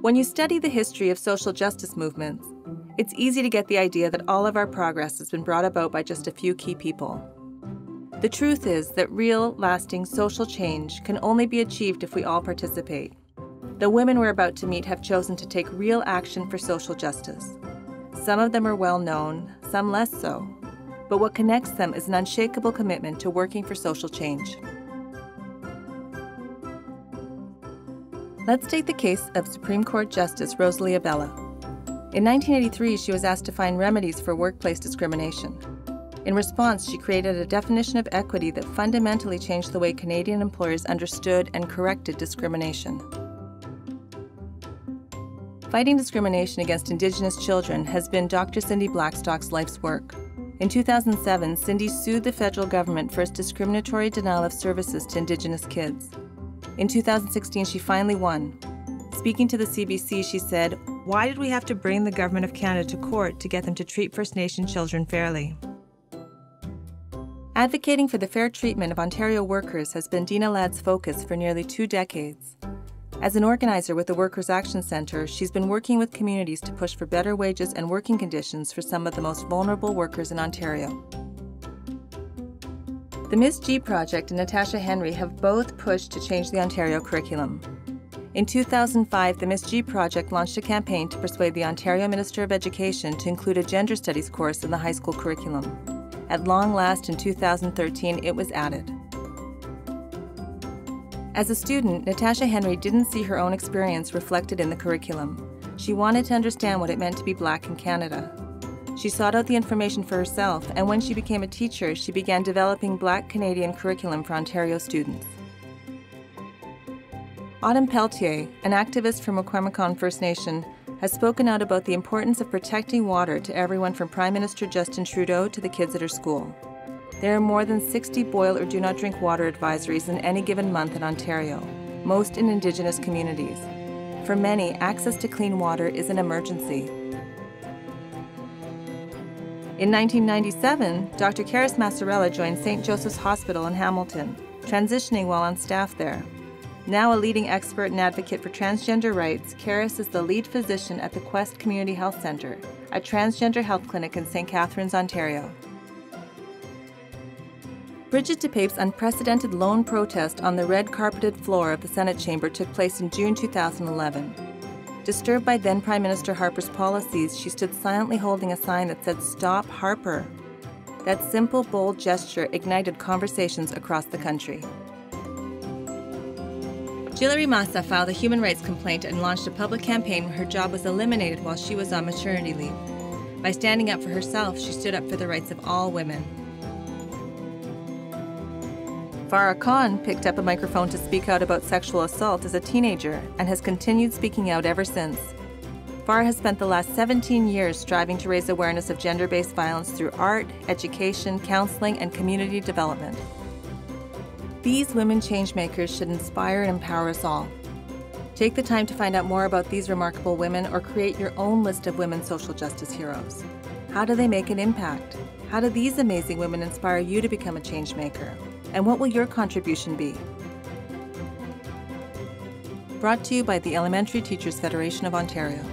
When you study the history of social justice movements, it's easy to get the idea that all of our progress has been brought about by just a few key people. The truth is that real, lasting social change can only be achieved if we all participate. The women we're about to meet have chosen to take real action for social justice. Some of them are well known, some less so. But what connects them is an unshakable commitment to working for social change. Let's take the case of Supreme Court Justice Rosalie Abella. In 1983, she was asked to find remedies for workplace discrimination. In response, she created a definition of equity that fundamentally changed the way Canadian employers understood and corrected discrimination. Fighting discrimination against Indigenous children has been Dr. Cindy Blackstock's life's work. In 2007, Cindy sued the federal government for its discriminatory denial of services to Indigenous kids. In 2016, she finally won. Speaking to the CBC, she said, "Why did we have to bring the Government of Canada to court to get them to treat First Nation children fairly?" Advocating for the fair treatment of Ontario workers has been Dina Ladd's focus for nearly 2 decades. As an organizer with the Workers' Action Centre, she's been working with communities to push for better wages and working conditions for some of the most vulnerable workers in Ontario. The Ms. G Project and Natasha Henry have both pushed to change the Ontario curriculum. In 2005, the Ms. G Project launched a campaign to persuade the Ontario Minister of Education to include a gender studies course in the high school curriculum. At long last, in 2013, it was added. As a student, Natasha Henry didn't see her own experience reflected in the curriculum. She wanted to understand what it meant to be Black in Canada. She sought out the information for herself, and when she became a teacher, she began developing Black Canadian curriculum for Ontario students. Autumn Pelletier, an activist from Wikwemikong First Nation, has spoken out about the importance of protecting water to everyone from Prime Minister Justin Trudeau to the kids at her school. There are more than 60 boil or do not drink water advisories in any given month in Ontario, most in Indigenous communities. For many, access to clean water is an emergency. In 1997, Dr. Karis Massarella joined St. Joseph's Hospital in Hamilton, transitioning while on staff there. Now a leading expert and advocate for transgender rights, Karis is the lead physician at the Quest Community Health Centre, a transgender health clinic in St. Catharines, Ontario. Bridget DePape's unprecedented lone protest on the red-carpeted floor of the Senate chamber took place in June 2011. Disturbed by then Prime Minister Harper's policies, she stood silently holding a sign that said, "Stop Harper." That simple, bold gesture ignited conversations across the country. Jilary Massa filed a human rights complaint and launched a public campaign where her job was eliminated while she was on maternity leave. By standing up for herself, she stood up for the rights of all women. Farah Khan picked up a microphone to speak out about sexual assault as a teenager and has continued speaking out ever since. Farah has spent the last 17 years striving to raise awareness of gender-based violence through art, education, counseling, and community development. These women changemakers should inspire and empower us all. Take the time to find out more about these remarkable women or create your own list of women social justice heroes. How do they make an impact? How do these amazing women inspire you to become a changemaker? And what will your contribution be? Brought to you by the Elementary Teachers Federation of Ontario.